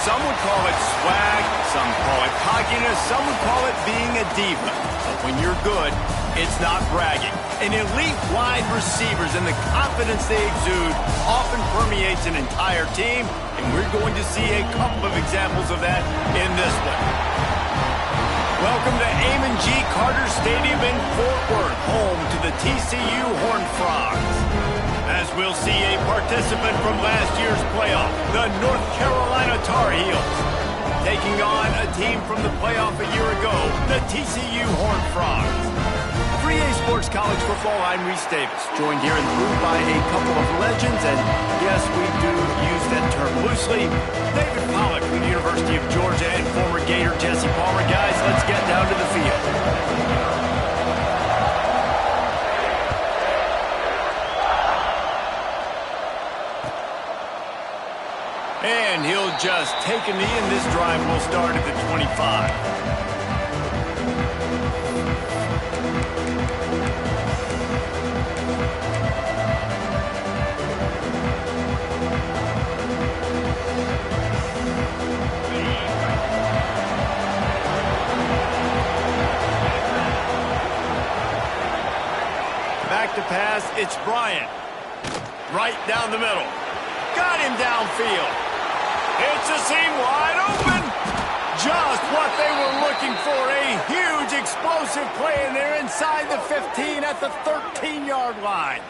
Some would call it swag, some call it cockiness, some would call it being a diva. But when you're good, it's not bragging. An elite wide receivers and the confidence they exude often permeates an entire team, and we're going to see a couple of examples of that in this one. Welcome to Amon G. Carter Stadium in Fort Worth, home to the TCU Horned Frogs. As we'll see a participant from last year's playoff, the North Carolina Tar Heels, taking on a team from the playoff a year ago, the TCU Horned Frogs. 3A Sports College Football, I'm Reese Davis, joined here in the booth by a couple of legends, and yes, we do use that term loosely. David Pollack from the University of Georgia and former Gator Jesse Palmer. Guys, let's get down to the field. And he'll just take a knee, and this drive will start at the 25. Back to pass, it's Bryant. Right down the middle. Got him downfield. It's a seam wide open. Just what they were looking for. A huge explosive play, and they're inside the 15 at the 13-yard line.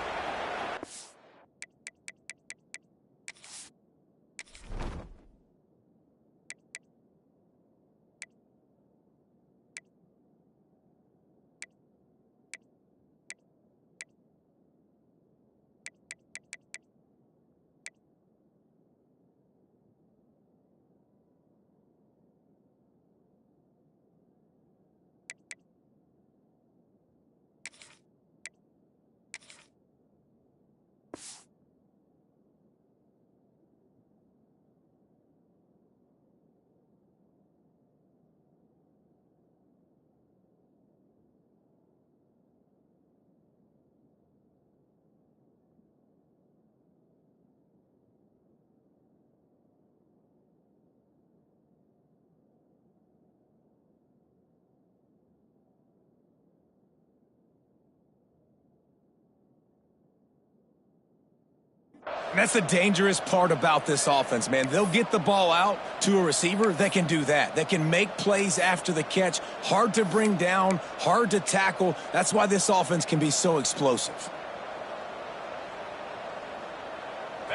That's the dangerous part about this offense, man. They'll get the ball out to a receiver. They can do that. They can make plays after the catch. Hard to bring down, hard to tackle. That's why this offense can be so explosive.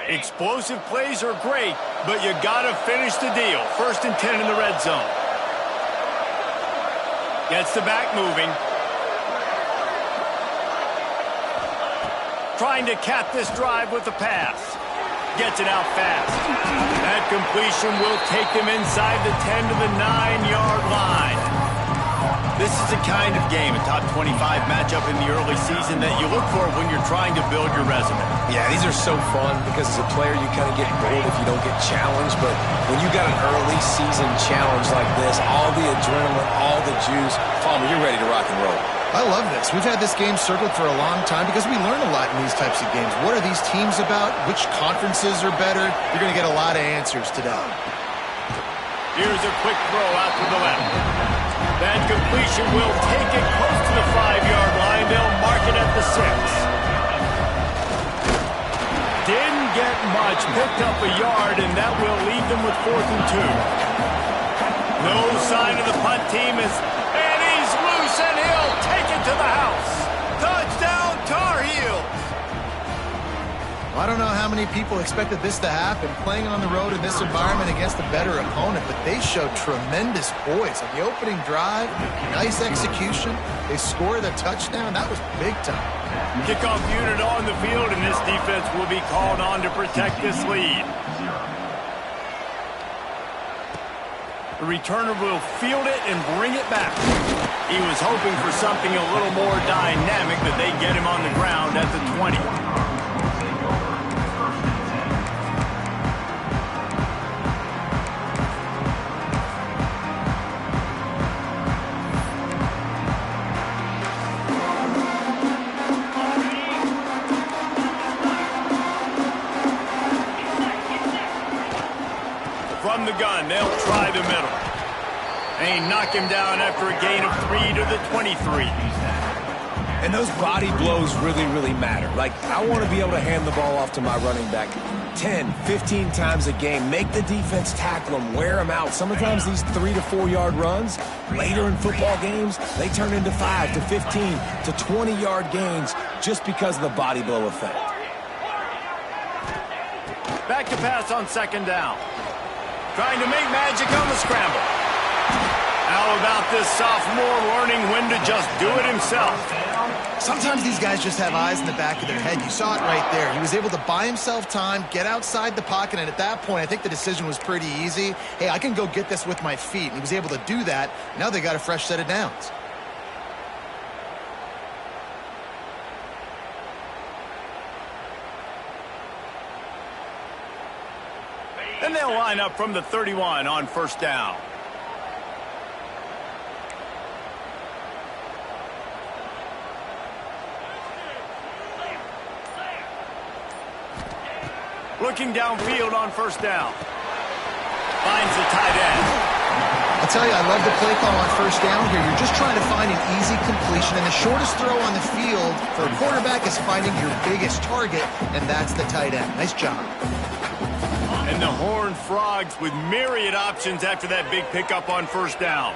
Explosive plays are great, but you got to finish the deal. 1st and 10 in the red zone. Gets the back moving. Trying to cap this drive with the pass. Gets it out fast. That completion will take them inside the 10 to the 9-yard line. This is the kind of game, a top 25 matchup in the early season, that you look for when you're trying to build your resume. Yeah, these are so fun because as a player you kind of get bored if you don't get challenged, but when you got an early season challenge like this, all the adrenaline, all the juice, Palmer, you're ready to rock and roll. I love this. We've had this game circled for a long time because we learn a lot in these types of games. What are these teams about? Which conferences are better? You're going to get a lot of answers today. Here's a quick throw out to the left. That completion will take it close to the 5-yard line. They'll mark it at the 6. Didn't get much. Picked up a yard, and that will leave them with 4th and 2. No sign of the punt team is... And he's loose, and he'll take it to the house. Touchdown, Tar Heels. Well, I don't know how many people expected this to happen, playing on the road in this environment against a better opponent, but they showed tremendous poise. On the opening drive, nice execution. They scored a touchdown. That was big time. Kickoff unit on the field, and this defense will be called on to protect this lead. The returner will field it and bring it back. He was hoping for something a little more dynamic, but they get him on the ground at the 20. from the gun. They'll try the middle. They knock him down after a gain of 3 to the 23. And those body blows really, really matter. Like, I want to be able to hand the ball off to my running back 10, 15 times a game. Make the defense tackle them, wear them out. Sometimes these 3 to 4 yard runs, later in football games, they turn into 5 to 15 to 20 yard gains just because of the body blow effect. Back to pass on second down. Trying to make magic on the scramble. How about this sophomore learning when to just do it himself? Sometimes these guys just have eyes in the back of their head. You saw it right there. He was able to buy himself time, get outside the pocket, and at that point, I think the decision was pretty easy. Hey, I can go get this with my feet. And he was able to do that. Now they got a fresh set of downs. And they'll line up from the 31 on first down. Looking downfield on first down. Finds the tight end. I'll tell you, I love the play call on first down here. You're just trying to find an easy completion, and the shortest throw on the field for a quarterback is finding your biggest target, and that's the tight end. Nice job. And the Horned Frogs with myriad options after that big pickup on first down.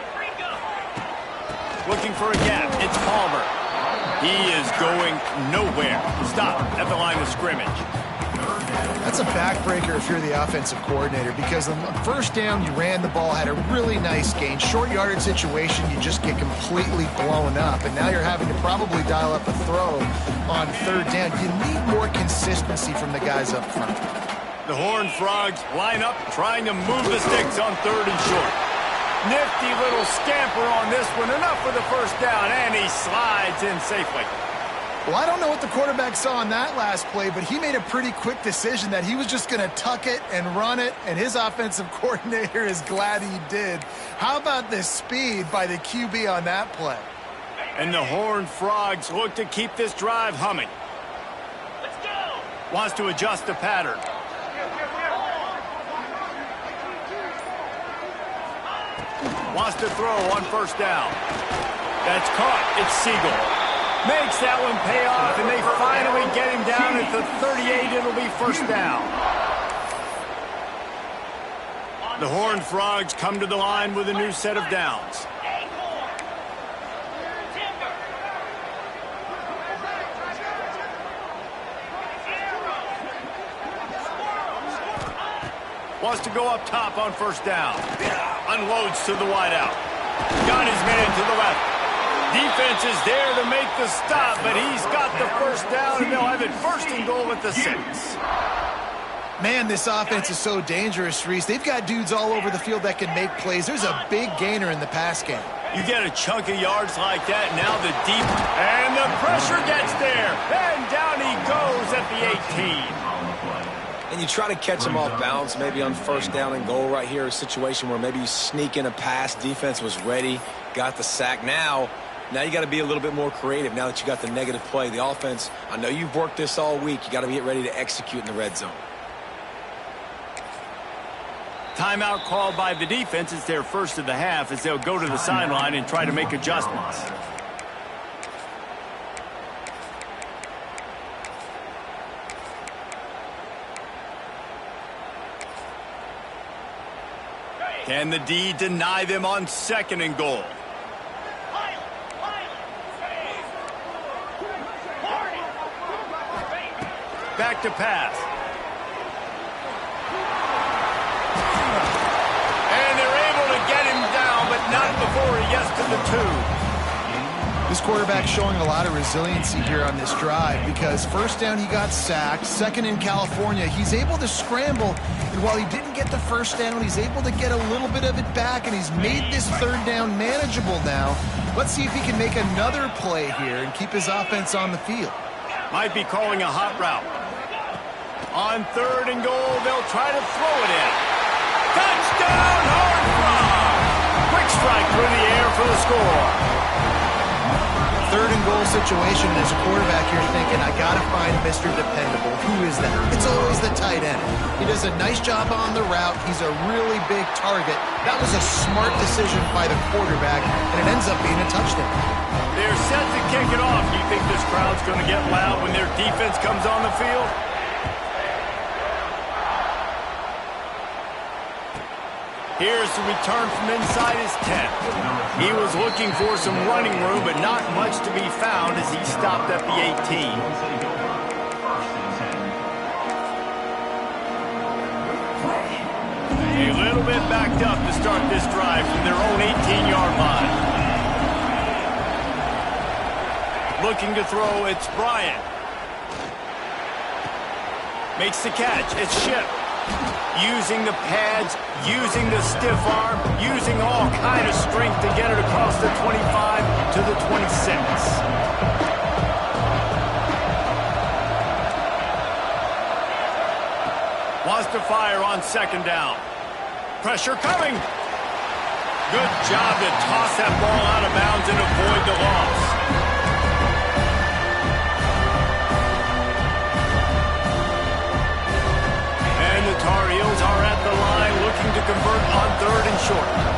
Looking for a gap. It's Palmer. He is going nowhere. Stop at the line of scrimmage. That's a backbreaker if you're the offensive coordinator, because on first down, you ran the ball, had a really nice gain. Short yardage situation, you just get completely blown up, and now you're having to probably dial up a throw on third down. You need more consistency from the guys up front. The Horned Frogs line up, trying to move the sticks on third and short. Nifty little scamper on this one, enough for the first down, and he slides in safely. Well, I don't know what the quarterback saw on that last play, but he made a pretty quick decision that he was just going to tuck it and run it, and his offensive coordinator is glad he did. How about the speed by the QB on that play? And the Horned Frogs look to keep this drive humming. Let's go! Wants to adjust the pattern. Wants to throw on first down. That's caught. It's Siegel. Makes that one pay off, and they finally get him down at the 38. It'll be first down. The Horned Frogs come to the line with a new set of downs. Wants to go up top on first down. Unloads to the wideout. Got his man to the left. Defense is there to make the stop, but he's got the first down, and they'll have it first and goal at the 6. Man, this offense is so dangerous, Reese. They've got dudes all over the field that can make plays. There's a big gainer in the pass game. You get a chunk of yards like that, now the deep, and the pressure gets there, and down he goes at the 18. And you try to catch him off balance, maybe on first down and goal right here, a situation where maybe you sneak in a pass, defense was ready, got the sack. Now you got to be a little bit more creative now that you got the negative play. The offense, I know you've worked this all week. You got to get ready to execute in the red zone. Timeout called by the defense. It's their first of the half as they'll go to the sideline and try to make adjustments. Can the D deny them on second and goal? Back to pass. And they're able to get him down, but not before he gets to the 2. This quarterback showing a lot of resiliency here on this drive, because first down he got sacked, second in California, he's able to scramble, and while he didn't get the first down, he's able to get a little bit of it back, and he's made this third down manageable now. Let's see if he can make another play here and keep his offense on the field. Might be calling a hot route. On third and goal, they'll try to throw it in. Touchdown, Horned Frogs! Quick strike through the air for the score. third and goal situation, and as a quarterback, you're thinking, I got to find Mr. Dependable. Who is that? It's always the tight end. He does a nice job on the route. He's a really big target. That was a smart decision by the quarterback, and it ends up being a touchdown. They're set to kick it off. Do you think this crowd's going to get loud when their defense comes on the field? Here's the return from inside his 10. He was looking for some running room, but not much to be found as he stopped at the 18. A little bit backed up to start this drive from their own 18-yard line. Looking to throw, it's Bryant. Makes the catch, it's Ship. Using the pads, using the stiff arm, using all kind of strength to get it across the 25 to the 26. Wants to fire on second down. Pressure coming. Good job to toss that ball out of bounds and avoid the loss. Tar Heels are at the line looking to convert on third and short.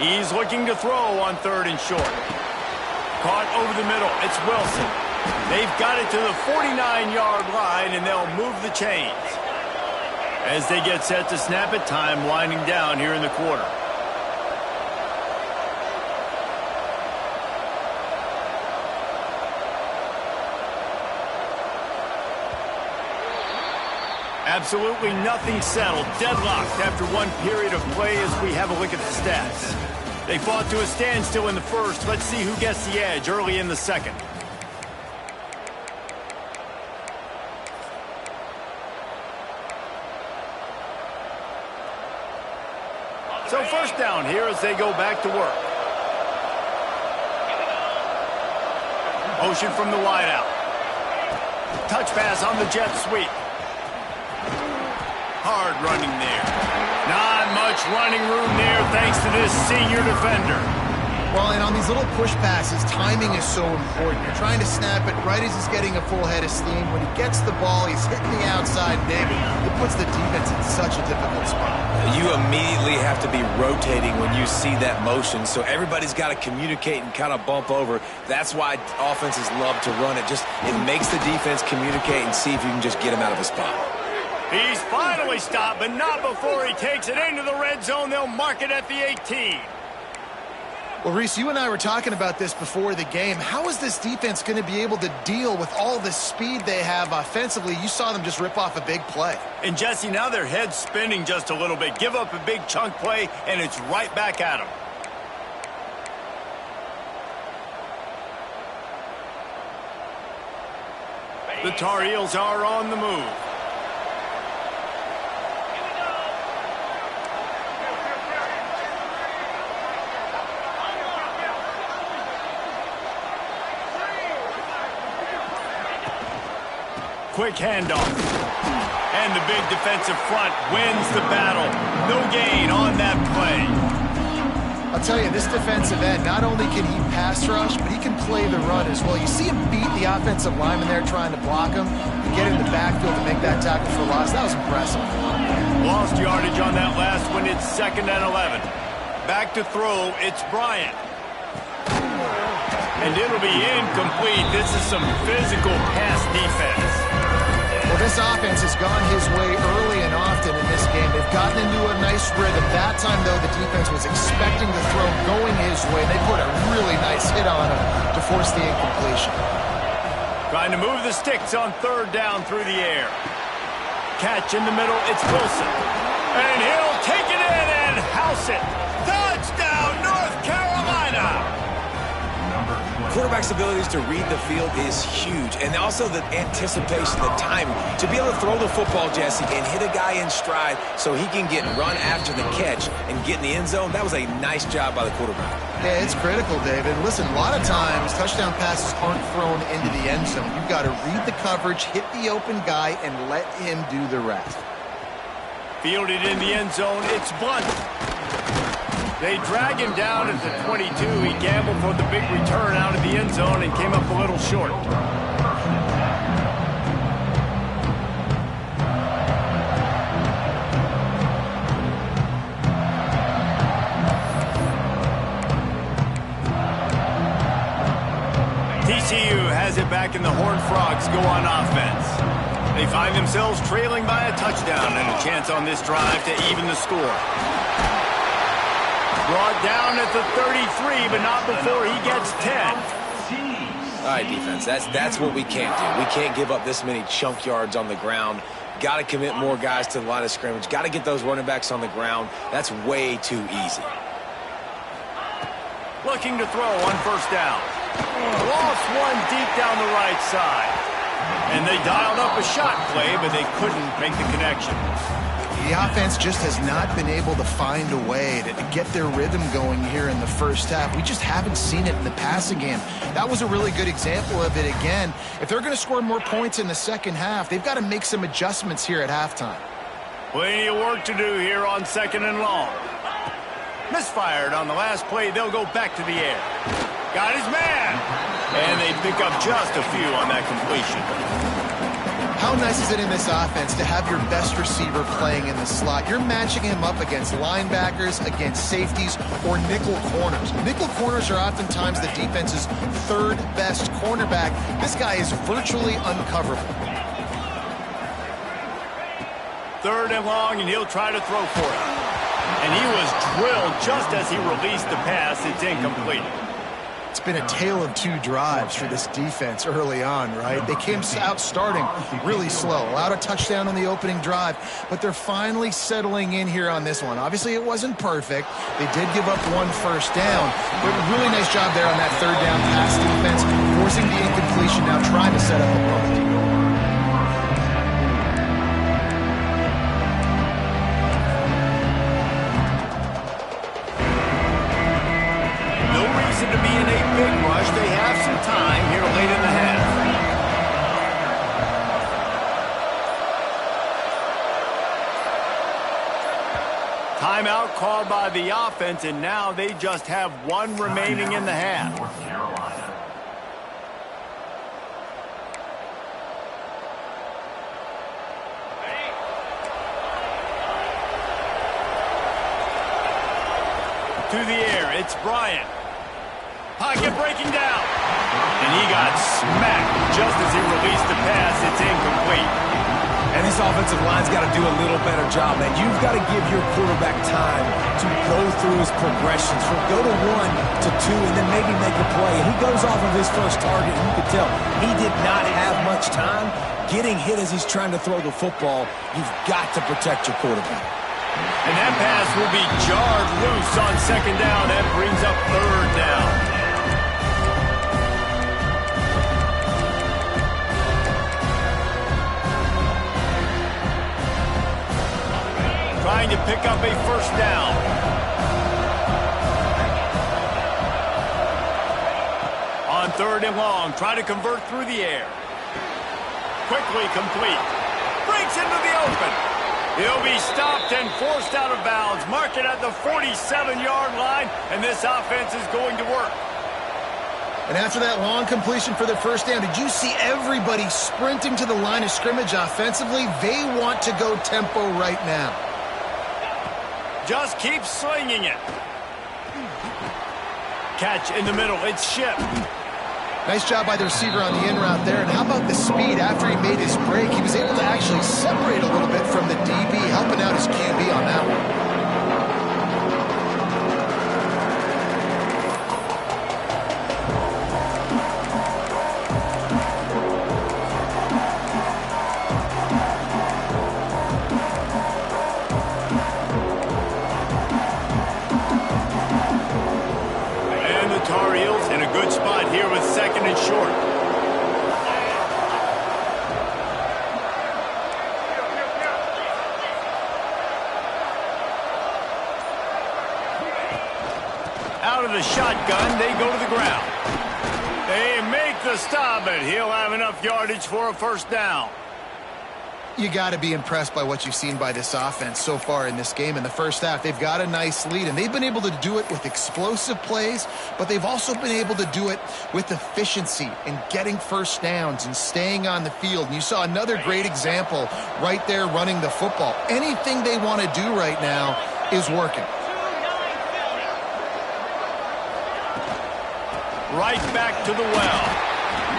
He's looking to throw on third and short. Caught over the middle. It's Wilson. They've got it to the 49-yard line, and they'll move the chains. As they get set to snap it, time winding down here in the quarter. Absolutely nothing settled. Deadlocked after one period of play as we have a look at the stats. They fought to a standstill in the first. Let's see who gets the edge early in the second. So first down here as they go back to work. Motion from the wideout. Touch pass on the jet sweep. Hard running there. Not much running room there thanks to this senior defender. Well, and on these little push passes, timing is so important. You're trying to snap it right as he's getting a full head of steam. When he gets the ball, he's hitting the outside big. It puts the defense in such a difficult spot. You immediately have to be rotating when you see that motion, so everybody's got to communicate and kind of bump over. That's why offenses love to run it. It makes the defense communicate and see if you can just get him out of a spot. He's finally stopped, but not before he takes it into the red zone. They'll mark it at the 18. Well, Reese, you and I were talking about this before the game. How is this defense going to be able to deal with all the speed they have offensively? You saw them just rip off a big play. And, Jesse, now their head's spinning just a little bit. Give up a big chunk play, and it's right back at them. The Tar Heels are on the move. Quick handoff. And the big defensive front wins the battle. No gain on that play. I'll tell you, this defensive end, not only can he pass rush, but he can play the run as well. You see him beat the offensive lineman there trying to block him, and get in the backfield to make that tackle for loss. That was impressive. Lost yardage on that last one. It's 2nd and 11. Back to throw. It's Bryant. And it'll be incomplete. This is some physical pass defense. Well, this offense has gone his way early and often in this game. They've gotten into a nice rhythm. That time, though, the defense was expecting the throw going his way. They put a really nice hit on him to force the incompletion. Trying to move the sticks on third down through the air. Catch in the middle. It's Wilson. And he'll take it in and house it. Touchdown, North Carolina. quarterback's abilities to read the field is huge. And also the anticipation, the timing. To be able to throw the football, Jesse, and hit a guy in stride so he can get run after the catch and get in the end zone, that was a nice job by the quarterback. Yeah, it's critical, David. Listen, a lot of times touchdown passes aren't thrown into the end zone. You've got to read the coverage, hit the open guy, and let him do the rest. Fielded in the end zone, it's Blunt. They drag him down at the 22. He gambled for the big return out of the end zone and came up a little short. TCU has it back and the Horned Frogs go on offense. They find themselves trailing by a touchdown and a chance on this drive to even the score. Brought down at the 33, but not before he gets 10. All right, defense, that's what we can't do. We can't give up this many chunk yards on the ground. Got to commit more guys to the line of scrimmage. Got to get those running backs on the ground. That's way too easy. Looking to throw on first down. Lost one deep down the right side. And they dialed up a shot play, but they couldn't make the connection. The offense just has not been able to find a way to get their rhythm going here in the first half. We just haven't seen it in the passing game. That was a really good example of it again. If they're going to score more points in the second half, they've got to make some adjustments here at halftime. Plenty of work to do here on second and long. Misfired on the last play. They'll go back to the air. Got his man. And they pick up just a few on that completion. How nice is it in this offense to have your best receiver playing in the slot? You're matching him up against linebackers, against safeties, or nickel corners. Nickel corners are oftentimes the defense's third best cornerback. This guy is virtually uncoverable. Third and long, and he'll try to throw for it. And he was drilled just as he released the pass. It's incomplete. It's been a tale of two drives for this defense early on, right? They came out starting really slow, allowed a touchdown on the opening drive, but they're finally settling in here on this one. Obviously, it wasn't perfect. They did give up one first down, but really nice job there on that third down pass defense, forcing the incompletion, now trying to set up a punt. To be in a big rush. They have some time here late in the half. Timeout called by the offense, and now they just have one remaining in the half. To the air, it's Bryant. Pocket breaking down. And he got smacked just as he released the pass. It's incomplete. And this offensive line's got to do a little better job, man. You've got to give your quarterback time to go through his progressions. From go to 1 to 2 and then maybe make a play. And he goes off of his first target, and you can tell he did not have much time getting hit as he's trying to throw the football. You've got to protect your quarterback. And that pass will be jarred loose on second down. That brings up third down. Trying to pick up a first down. On third and long, try to convert through the air. Quickly complete. Breaks into the open. He'll be stopped and forced out of bounds. Mark it at the 47-yard line, and this offense is going to work. And after that long completion for the first down, did you see everybody sprinting to the line of scrimmage offensively? They want to go tempo right now. Just keep slinging it. Catch in the middle. It's Ship. Nice job by the receiver on the in route there. And how about the speed after he made his break? He was able to actually separate a little bit from the DB, helping out his QB on that one. shotgun, they go to the ground. They make the stop, but he'll have enough yardage for a first down. You got to be impressed by what you've seen by this offense so far in this game. In the first half, they've got a nice lead, and they've been able to do it with explosive plays, but they've also been able to do it with efficiency and getting first downs and staying on the field. And you saw another great example right there running the football. Anything they want to do right now is working. Right back to the well.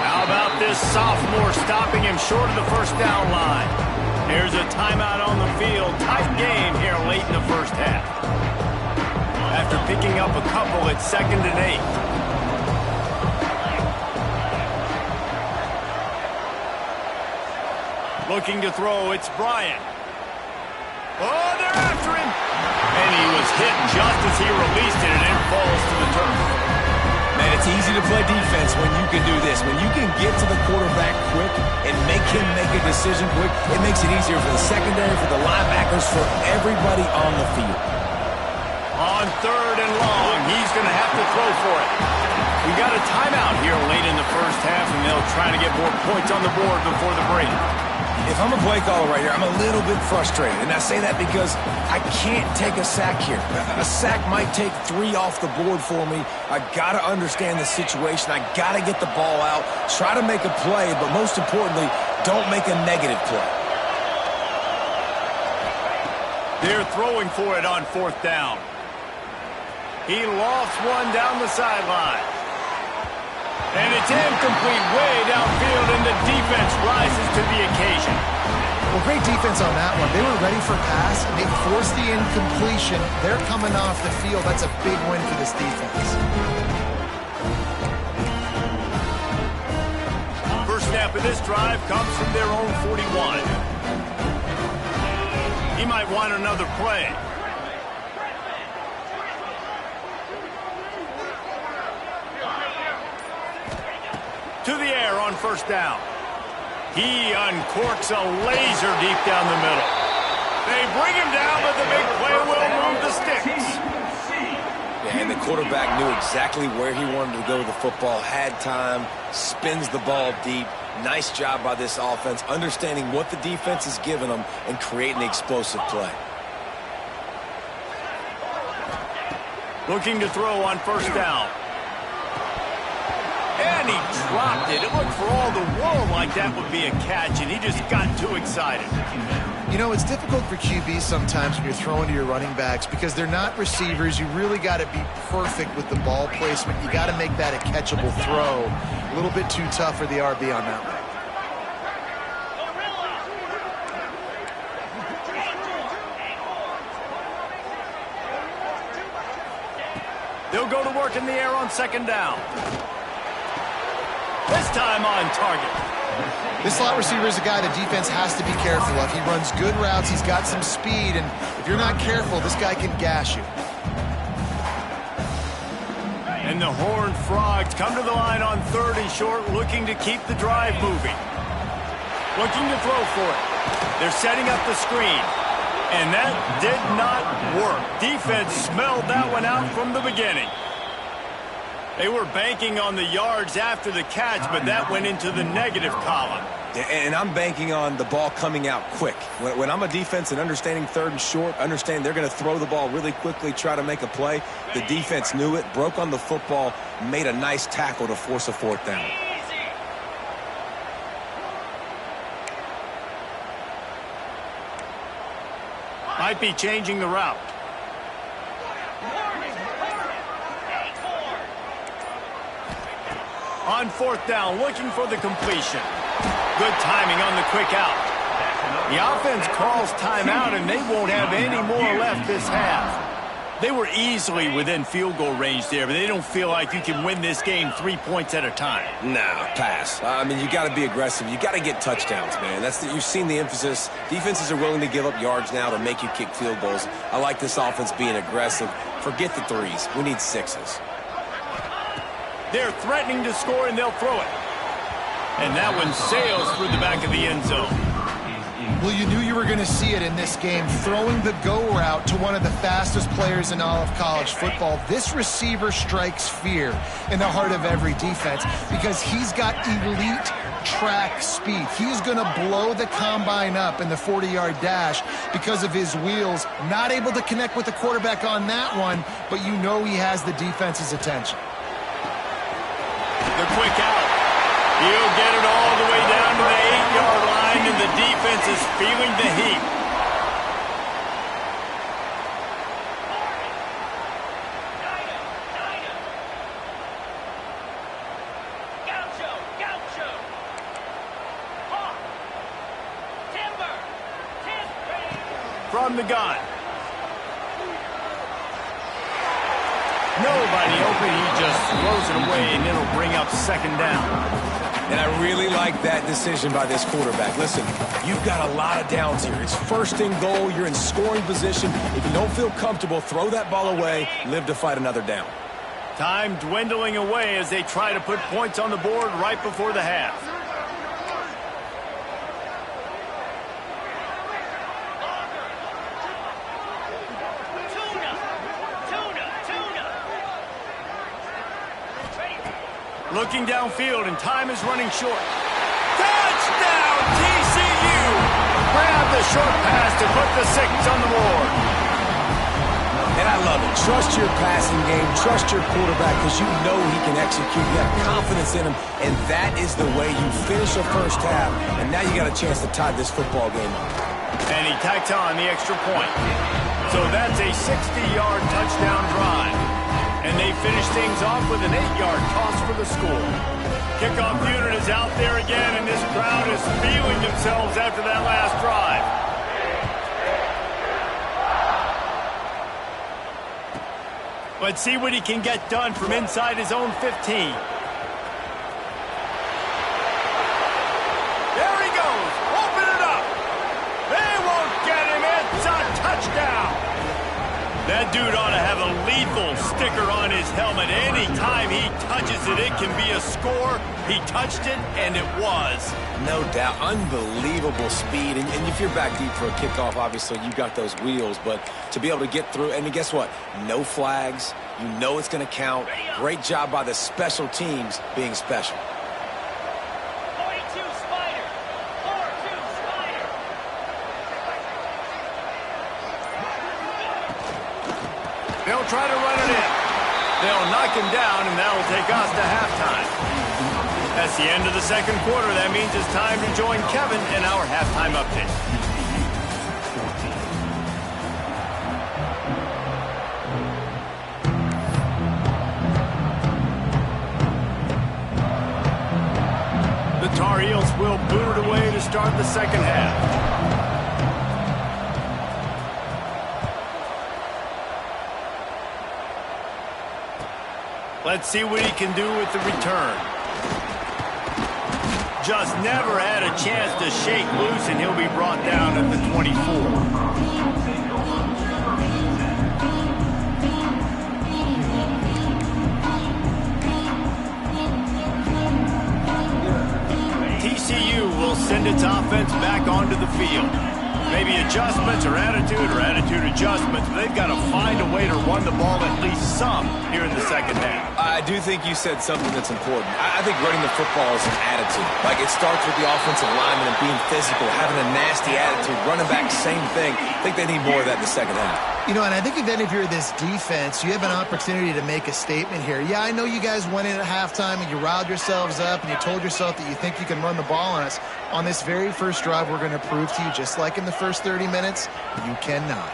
How about this sophomore stopping him short of the first down line? There's a timeout on the field. Tight game here late in the first half. After picking up a couple, it's 2nd and 8. Looking to throw, it's Bryant. Oh, they're after him. And he was hit just as he released it, and it falls to the turf. Man, it's easy to play defense when you can do this. When you can get to the quarterback quick and make him make a decision quick, it makes it easier for the secondary, for the linebackers, for everybody on the field. On 3rd and long, he's going to have to throw for it. We got a timeout here late in the first half, and they'll try to get more points on the board before the break. If I'm a play caller right here, I'm a little bit frustrated. And I say that because I can't take a sack here. A sack might take 3 off the board for me. I got to understand the situation. I got to get the ball out, try to make a play, but most importantly, don't make a negative play. They're throwing for it on 4th down. He lofts one down the sideline. And it's incomplete way downfield, and the defense rises to the occasion. Well, great defense on that one. They were ready for pass, and they forced the incompletion. They're coming off the field. That's a big win for this defense. First snap of this drive comes from their own 41. He might want another play. To the air on 1st down. He uncorks a laser deep down the middle. They bring him down, but the big play will move the sticks. Yeah, and the quarterback knew exactly where he wanted to go with the football, had time, spins the ball deep. Nice job by this offense, understanding what the defense is giving them and creating the explosive play. Looking to throw on 1st down. And he dropped it. It looked for all the world like that would be a catch, and he just got too excited. You know, it's difficult for QBs sometimes when you're throwing to your running backs because they're not receivers. You really got to be perfect with the ball placement. You got to make that a catchable throw. A little bit too tough for the RB on that one. They'll go to work in the air on 2nd down. This time on target. This slot receiver is a guy the defense has to be careful of. He runs good routes. He's got some speed, and if you're not careful, this guy can gash you. And the Horned Frogs come to the line on 3rd and short, looking to keep the drive moving. Looking to throw for it. They're setting up the screen. And that did not work. Defense smelled that one out from the beginning. They were banking on the yards after the catch, but that went into the negative column. And I'm banking on the ball coming out quick. When I'm a defense and understanding 3rd and short, understand they're going to throw the ball really quickly, try to make a play. The defense knew it, broke on the football, made a nice tackle to force a 4th down. Might be changing the route. On 4th down, looking for the completion. Good timing on the quick out. The offense calls timeout, and they won't have any more left this half. They were easily within field goal range there, but they don't feel like you can win this game 3 points at a time. Nah, pass. I mean, you got to be aggressive. You got to get touchdowns, man. You've seen the emphasis. Defenses are willing to give up yards now to make you kick field goals. I like this offense being aggressive. Forget the 3s. We need 6s. They're threatening to score, and they'll throw it. And that one sails through the back of the end zone. Well, you knew you were going to see it in this game, throwing the go route to one of the fastest players in all of college football. This receiver strikes fear in the heart of every defense because he's got elite track speed. He's going to blow the combine up in the 40-yard dash because of his wheels. Not able to connect with the quarterback on that one, but you know he has the defense's attention. The quick out. He'll get it all the way down to the 8-yard line, and the defense is feeling the heat. From the gun. Nobody open. He just throws it away, and it'll bring up second down. And I really like that decision by this quarterback. Listen, you've got a lot of downs here. It's first and goal. You're in scoring position. If you don't feel comfortable, throw that ball away. Live to fight another down. Time dwindling away as they try to put points on the board right before the half. Looking downfield, and time is running short. Touchdown, TCU! Grab the short pass to put the 6 on the board. And I love it. Trust your passing game. Trust your quarterback because you know he can execute. You have confidence in him, and that is the way you finish the first half. And now you got a chance to tie this football game up. And he tacks on the extra point. So that's a 60-yard touchdown drive. And they finish things off with an 8-yard toss for the score. Kickoff unit is out there again, and this crowd is feeling themselves after that last drive. Let's see what he can get done from inside his own 15. There he goes. Open it up. They won't get him. It's a touchdown. That dude ought to have a lethal sticker on his helmet. Anytime he touches it, it can be a score. He touched it, and it was. No doubt. Unbelievable speed. And if you're back deep for a kickoff, obviously you got those wheels. But to be able to get through, and guess what? No flags. You know it's going to count. Great job by the special teams being special. They'll try to run it in. They'll knock him down, and that will take us to halftime. That's the end of the second quarter. That means it's time to join Kevin in our halftime update. The Tar Heels will boot it away to start the second half. Let's see what he can do with the return. Just never had a chance to shake loose, and he'll be brought down at the 24. TCU will send its offense back onto the field. Maybe adjustments or attitude adjustments, but they've got to find a way to run the ball at least some here in the second half. I do think you said something that's important. I think running the football is an attitude. Like, it starts with the offensive lineman and being physical, having a nasty attitude. Running back, same thing. I think they need more of that in the second half. You know, and I think even if you're this defense, you have an opportunity to make a statement here. Yeah, I know you guys went in at halftime and you riled yourselves up and you told yourself that you think you can run the ball on us. On this very first drive, we're going to prove to you, just like in the first 30 minutes, you cannot.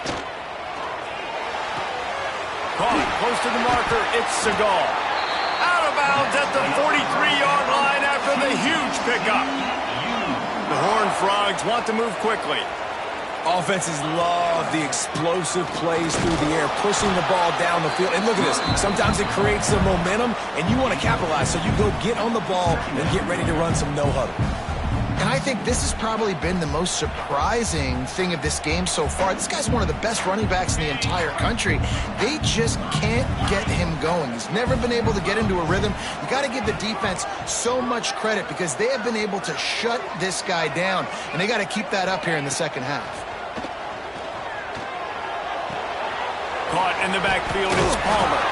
Caught close to the marker, it's Seagal. Out of bounds at the 43-yard line after the huge pickup. The Horned Frogs want to move quickly. Offenses love the explosive plays through the air, pushing the ball down the field. And look at this. Sometimes it creates some momentum, and you want to capitalize. So you go get on the ball and get ready to run some no-huddle. And I think this has probably been the most surprising thing of this game so far. This guy's one of the best running backs in the entire country. They just can't get him going. He's never been able to get into a rhythm. You got to give the defense so much credit because they have been able to shut this guy down, and they got to keep that up here in the second half. Caught in the backfield is Palmer.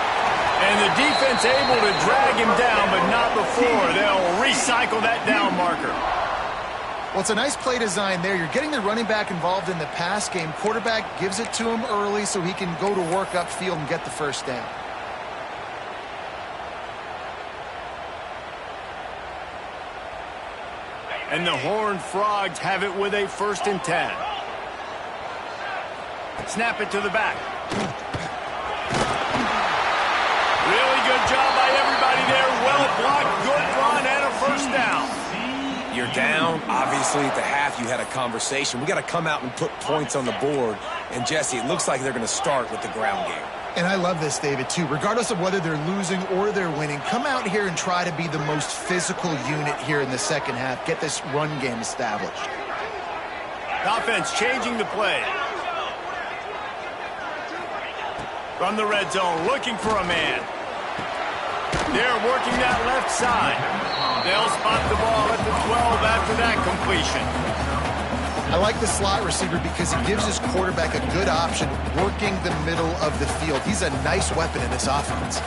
And the defense able to drag him down, but not before. They'll recycle that down marker. Well, it's a nice play design there. You're getting the running back involved in the pass game. Quarterback gives it to him early so he can go to work upfield and get the first down. And the Horned Frogs have it with a 1st and 10. Snap it to the back. Really good job by everybody there. Well blocked, good run, and a 1st down. You're down. Obviously, at the half, you had a conversation. We got to come out and put points on the board. And, Jesse, it looks like they're going to start with the ground game. And I love this, David, too. Regardless of whether they're losing or they're winning, come out here and try to be the most physical unit here in the second half. Get this run game established. Offense changing the play. From the red zone, looking for a man. They're working that left side. They'll spot the ball at the 12 after that completion. I like the slot receiver because he gives his quarterback a good option working the middle of the field. He's a nice weapon in this offense.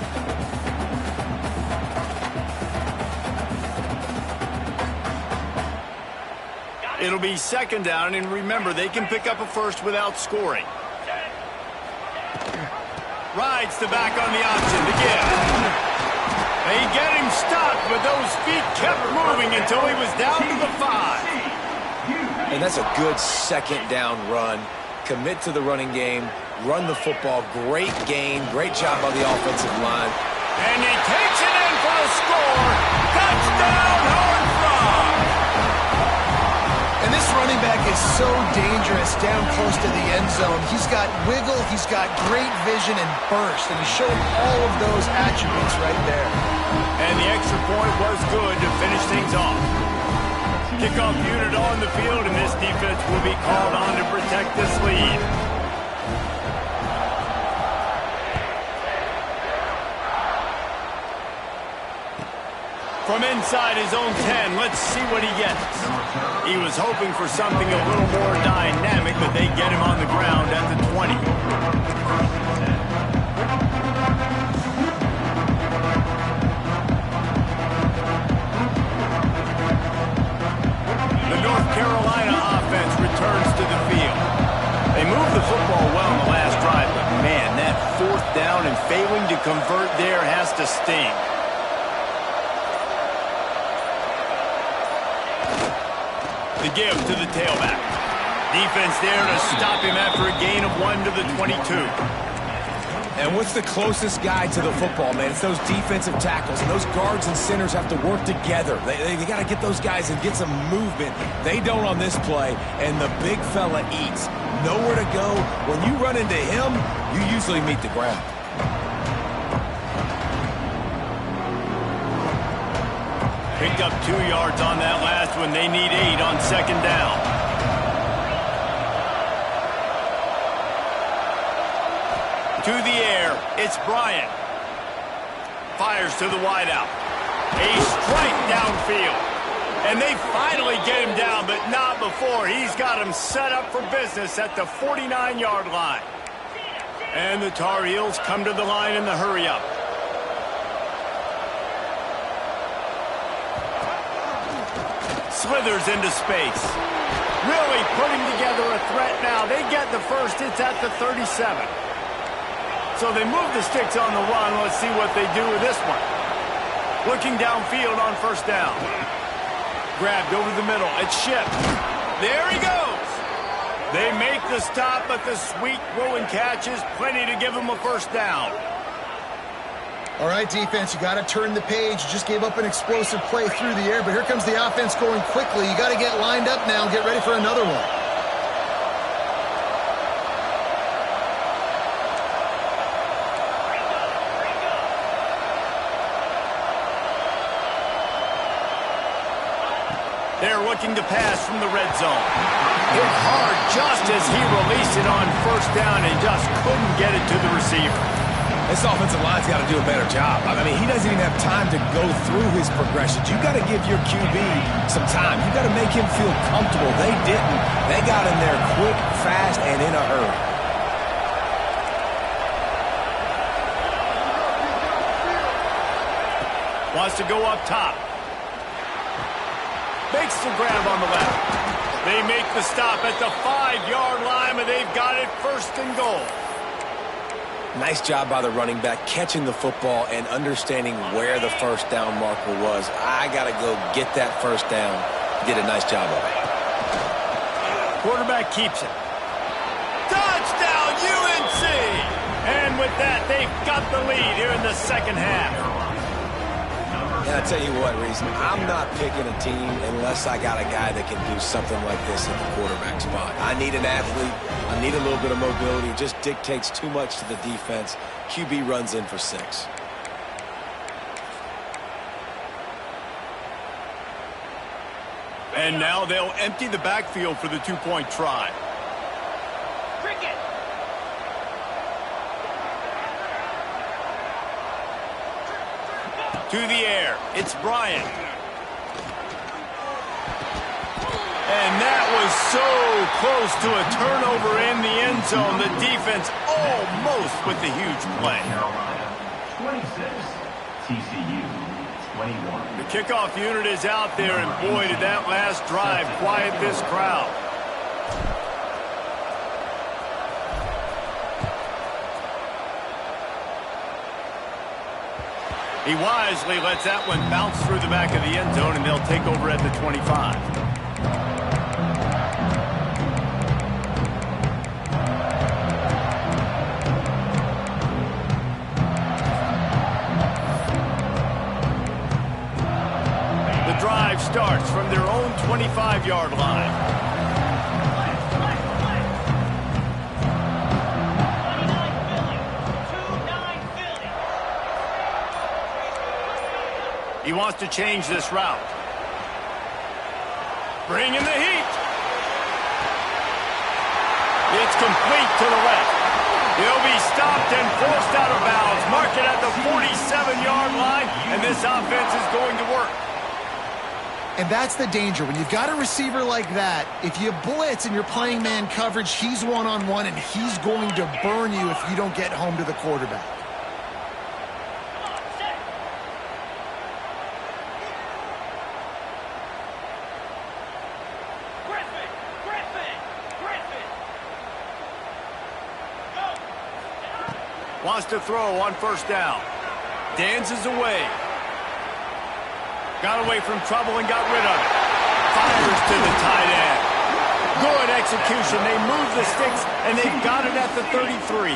It'll be 2nd down, and remember, they can pick up a 1st without scoring. Rides the back on the option to give. They get him stopped, but those feet kept moving until he was down to the 5. And that's a good 2nd down run. Commit to the running game, run the football. Great gain, great job by the offensive line. And he takes it in for the score. Touchdown, Horned Frogs! And this running back is so dangerous down close to the end zone. He's got wiggle, he's got great vision and burst, and he showed all of those attributes right there. And the extra point was good to finish things off. Kickoff unit on the field, and this defense will be called on to protect this lead. From inside his own 10, let's see what he gets. He was hoping for something a little more dynamic, but they get him on the ground at the 20. The North Carolina offense returns to the field. They moved the football well in the last drive, but man, that 4th down and failing to convert there has to sting. The give to the tailback. Defense there to stop him after a gain of 1 to the 22. And what's the closest guy to the football, man? It's those defensive tackles, and those guards and centers have to work together. They got to get those guys and get some movement. They don't on this play, and the big fella eats. Nowhere to go. When you run into him, you usually meet the ground. Picked up 2 yards on that last one. They need 8 on 2nd down. To the air, it's Bryant. Fires to the wideout. A strike downfield. And they finally get him down, but not before. He's got him set up for business at the 49-yard line. And the Tar Heels come to the line in the hurry-up. Slithers into space. Really putting together a threat now. They get the 1st. It's at the 37. So they move the sticks on the run. Let's see what they do with this one. Looking downfield on 1st down. Grabbed over the middle. It's Ship. There he goes. They make the stop, but the sweet throw and catch is plenty to give them a 1st down. All right, defense, you got to turn the page. You just gave up an explosive play through the air, but here comes the offense going quickly. You got to get lined up now and get ready for another one. They're looking to pass from the red zone. Hit hard just as he released it on first down and just couldn't get it to the receiver. This offensive line's got to do a better job. I mean, he doesn't even have time to go through his progressions. You've got to give your QB some time. You've got to make him feel comfortable. They didn't. They got in there quick, fast, and in a hurry. Wants to go up top. Makes the grab on the left. They make the stop at the 5-yard line, but they've got it first and goal. Nice job by the running back, catching the football and understanding where the first down marker was. I got to go get that first down. Did a nice job of it. Quarterback keeps it. Touchdown, UNC! And with that, they've got the lead here in the second half. And I tell you what, Reese, I'm not picking a team unless I got a guy that can do something like this at the quarterback spot. I need an athlete. I need a little bit of mobility. It just dictates too much to the defense. QB runs in for 6. And now they'll empty the backfield for the two-point try. To the air, it's Bryant. And that was so close to a turnover in the end zone. The defense almost with the huge play. 26, TCU 21. The kickoff unit is out there, and boy, did that last drive quiet this crowd. He wisely lets that one bounce through the back of the end zone, and they'll take over at the 25. The drive starts from their own 25-yard line. He wants to change this route. Bring in the heat. It's complete to the left. He'll be stopped and forced out of bounds. Mark it at the 47-yard line, and this offense is going to work. And that's the danger. When you've got a receiver like that, if you blitz and you're playing man coverage, he's one-on-one, and he's going to burn you if you don't get home to the quarterback. Wants to throw on first down. Dances away. Got away from trouble and got rid of it. Fires to the tight end. Good execution. They move the sticks, and they've got it at the 33.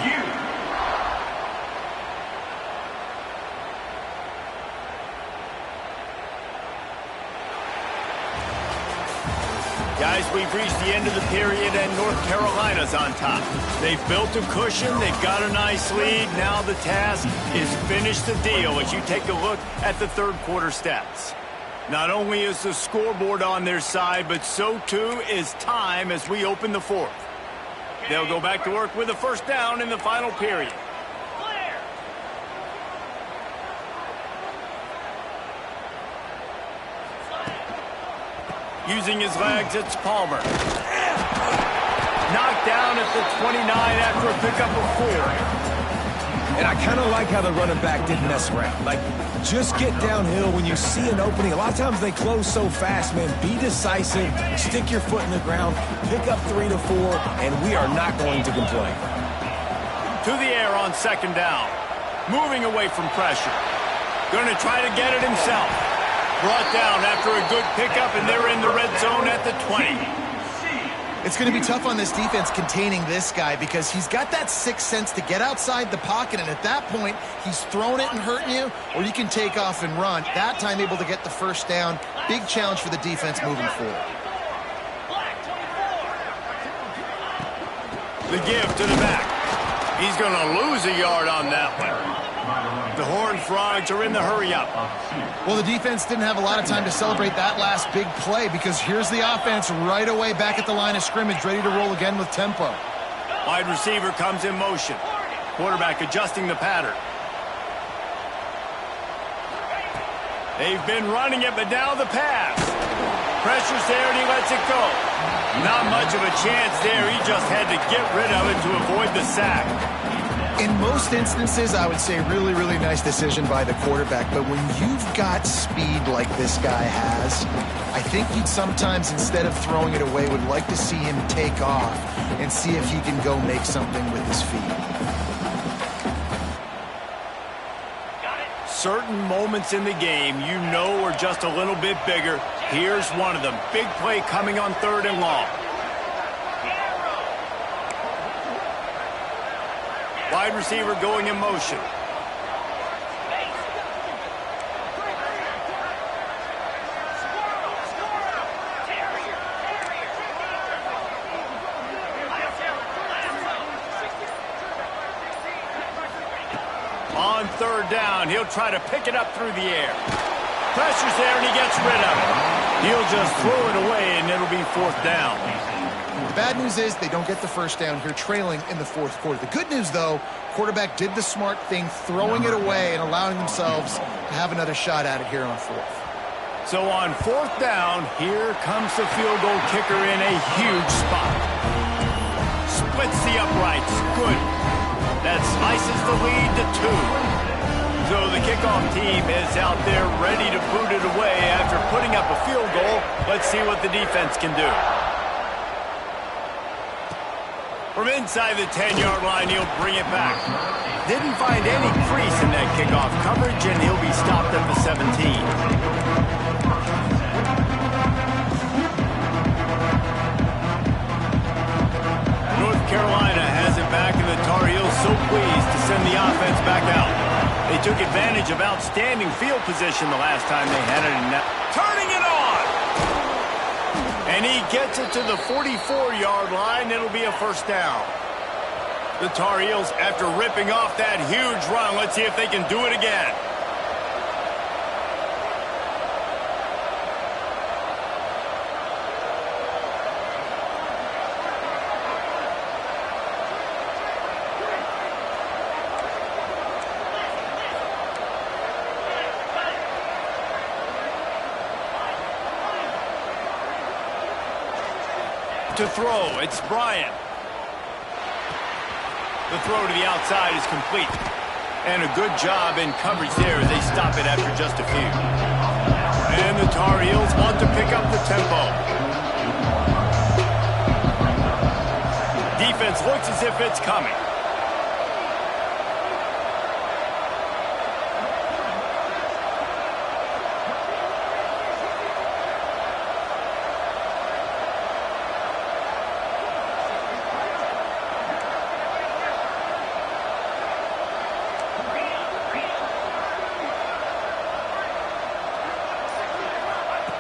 Guys, we've reached the end of the period, and North Carolina's on top. They've built a cushion. They've got a nice lead. Now the task is finish the deal as you take a look at the third quarter stats. Not only is the scoreboard on their side, but so too is time as we open the fourth. They'll go back to work with a first down in the final period. Using his legs, it's Palmer. Knocked down at the 29 after a pickup of 4. And I kind of like how the running back didn't mess around. Like, just get downhill when you see an opening. A lot of times they close so fast, man. Be decisive, stick your foot in the ground, pick up 3 to 4, and we are not going to complain. To the air on second down. Moving away from pressure. Going to try to get it himself. Brought down after a good pickup, and they're in the red zone at the 20. It's going to be tough on this defense containing this guy because he's got that sixth sense to get outside the pocket, and at that point, he's throwing it and hurting you, or you can take off and run. That time able to get the first down. Big challenge for the defense moving forward. The give to the back. He's going to lose a yard on that one. The Horned Frogs are in the hurry-up. Well, the defense didn't have a lot of time to celebrate that last big play because here's the offense right away back at the line of scrimmage, ready to roll again with tempo. Wide receiver comes in motion. Quarterback adjusting the pattern. They've been running it, but now the pass. Pressure's there, and he lets it go. Not much of a chance there. He just had to get rid of it to avoid the sack. In most instances, I would say really, really nice decision by the quarterback. But when you've got speed like this guy has, I think he'd sometimes, instead of throwing it away, would like to see him take off and see if he can go make something with his feet. Certain moments in the game you know are just a little bit bigger. Here's one of them. Big play coming on 3rd and long. Wide receiver going in motion. On 3rd down, he'll try to pick it up through the air. Pressure's there, and he gets rid of it. He'll just throw it away, and it'll be 4th down. The bad news is they don't get the first down here, trailing in the 4th quarter. The good news, though, quarterback did the smart thing, throwing it away and allowing themselves to have another shot at it here on 4th. So on 4th down, here comes the field goal kicker in a huge spot. Splits the uprights. Good. That slices the lead to 2. So the kickoff team is out there ready to boot it away after putting up a field goal. Let's see what the defense can do. From inside the 10-yard line, he'll bring it back. Didn't find any crease in that kickoff coverage, and he'll be stopped at the 17. North Carolina has it back, and the Tar Heels so pleased to send the offense back out. They took advantage of outstanding field position the last time they had it in that. Turning it on! And he gets it to the 44-yard line. It'll be a 1st down. The Tar Heels, after ripping off that huge run, let's see if they can do it again. To throw, it's Bryant. The throw to the outside is complete. And a good job in coverage there as they stop it after just a few. And the Tar Heels want to pick up the tempo. Defense looks as if it's coming.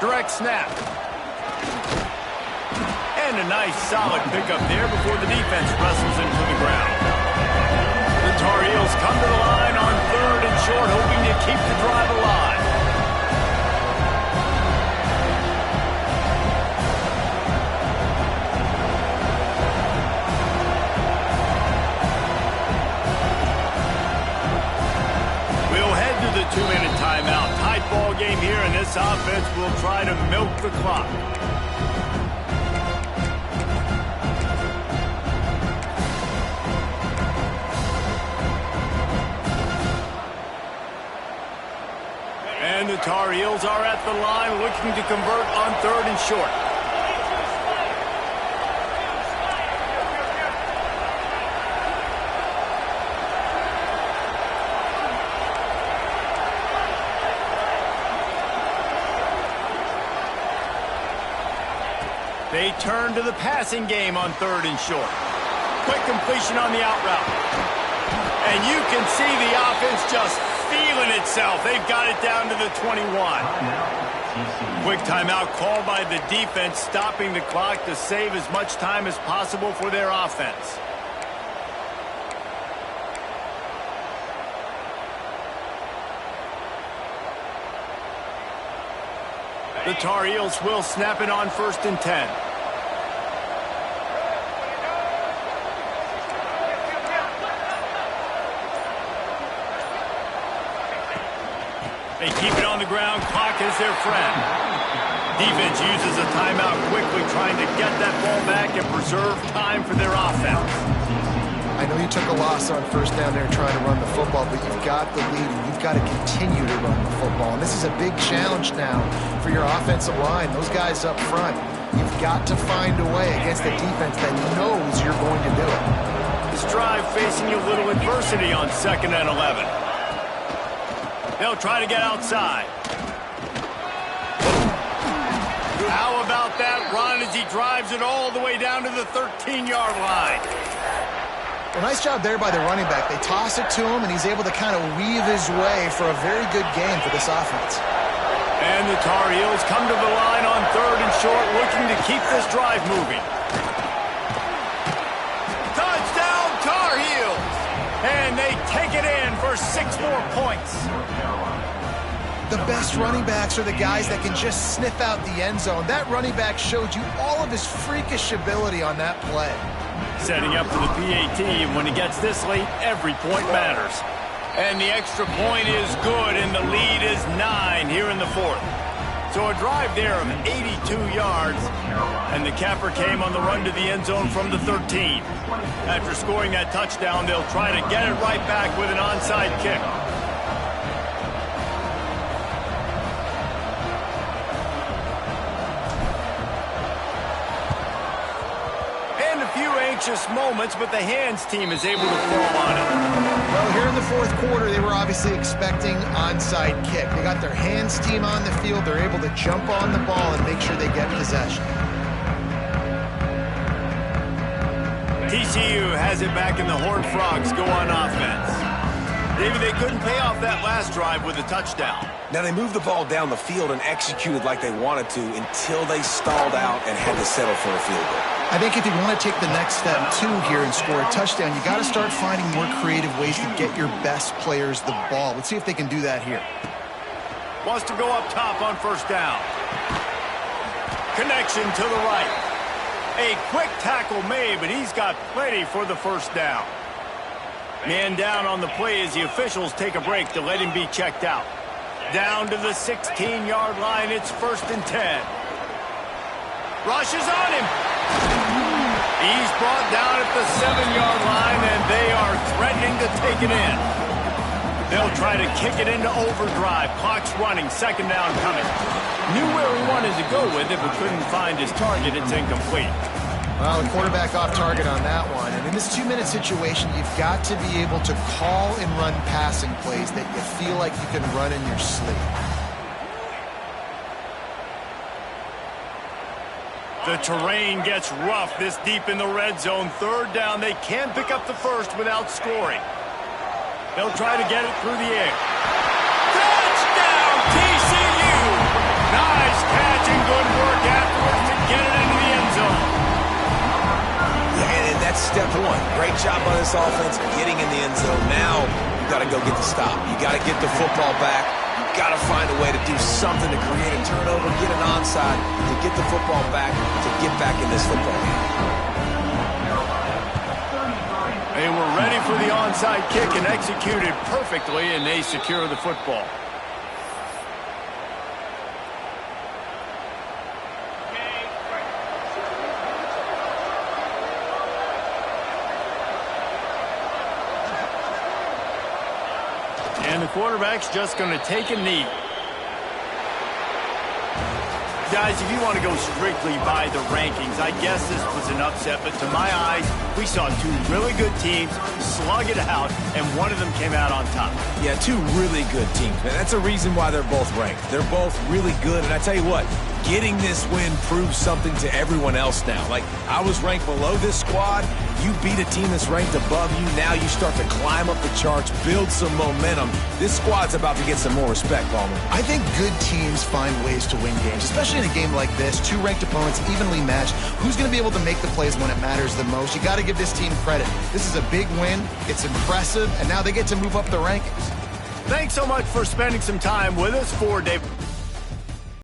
Direct snap. And a nice solid pickup there before the defense wrestles him to the ground. The Tar Heels come to the line on 3rd and short, hoping to keep the drive alive. We'll head to the 2-minute timeout. Tight ball game here, and this offense will try to milk the clock. And the Tar Heels are at the line looking to convert on 3rd and short. They turn to the passing game on 3rd and short. Quick completion on the out route. And you can see the offense just feeling itself. They've got it down to the 21. Quick timeout called by the defense, stopping the clock to save as much time as possible for their offense. The Tar Heels will snap it on 1st and 10. They keep it on the ground. Clock is their friend. Defense uses a timeout quickly, trying to get that ball back and preserve time for their offense. I know you took a loss on 1st down there trying to run the football, but you've got the lead and you've got to continue to run the football. And this is a big challenge now for your offensive line. Those guys up front, you've got to find a way against a defense that knows you're going to do it. This drive facing a little adversity on 2nd and 11. They'll try to get outside. How about that run as he drives it all the way down to the 13-yard line? Well, nice job there by the running back. They toss it to him, and he's able to kind of weave his way for a very good game for this offense. And the Tar Heels come to the line on 3rd and short, looking to keep this drive moving. Touchdown, Tar Heels! And they take it in for 6 more points. The best running backs are the guys that can just sniff out the end zone. That running back showed you all of his freakish ability on that play. Setting up for the PAT, and when it gets this late, every point matters. And the extra point is good, and the lead is 9 here in the 4th. So a drive there of 82 yards, and the capper came on the run to the end zone from the 13. After scoring that touchdown, they'll try to get it right back with an onside kick. Anxious moments, but the hands team is able to fall on it. Well, here in the 4th quarter, they were obviously expecting onside kick. They got their hands team on the field. They're able to jump on the ball and make sure they get possession. TCU has it back, and the Horned Frogs go on offense. David, they couldn't pay off that last drive with a touchdown. Now, they moved the ball down the field and executed like they wanted to until they stalled out and had to settle for a field goal. I think if you want to take the next step, too, here and score a touchdown, you got to start finding more creative ways to get your best players the ball. Let's see if they can do that here. Wants to go up top on 1st down. Connection to the right. A quick tackle made, but he's got plenty for the 1st down. Man down on the play as the officials take a break to let him be checked out. Down to the 16-yard line, it's 1st and 10. Rushes on him. He's brought down at the 7-yard line, and they are threatening to take it in. They'll try to kick it into overdrive. Clock's running, 2nd down coming. Knew where he wanted to go with it, but couldn't find his target. It's incomplete. Well, the quarterback off target on that one. And in this 2-minute situation, you've got to be able to call and run passing plays that you feel like you can run in your sleep. The terrain gets rough this deep in the red zone. 3rd down, they can't pick up the 1st without scoring. They'll try to get it through the air. Touchdown, TCU! Nice catch and good work afterwards to get it into the end zone. Yeah, and that's step 1. Great job by this offense getting in the end zone. Now, you got to go get the stop. You got to get the football back. Got to find a way to do something to create a turnover, get an onside, to get the football back, to get back in this football game. They were ready for the onside kick and executed perfectly, and they secure the football. And the quarterback's just going to take a knee. Guys, if you want to go strictly by the rankings, I guess this was an upset, but to my eyes, we saw 2 really good teams slug it out, and one of them came out on top. Yeah, 2 really good teams, man. That's a reason why they're both ranked. They're both really good, and I tell you what, getting this win proves something to everyone else now. Like, I was ranked below this squad. You beat a team that's ranked above you. Now you start to climb up the charts, build some momentum. This squad's about to get some more respect, Palmer. I think good teams find ways to win games, especially in a game like this. 2 ranked opponents evenly matched. Who's going to be able to make the plays when it matters the most? You got to give this team credit. This is a big win. It's impressive, and now they get to move up the rankings. Thanks so much for spending some time with us. For Dave.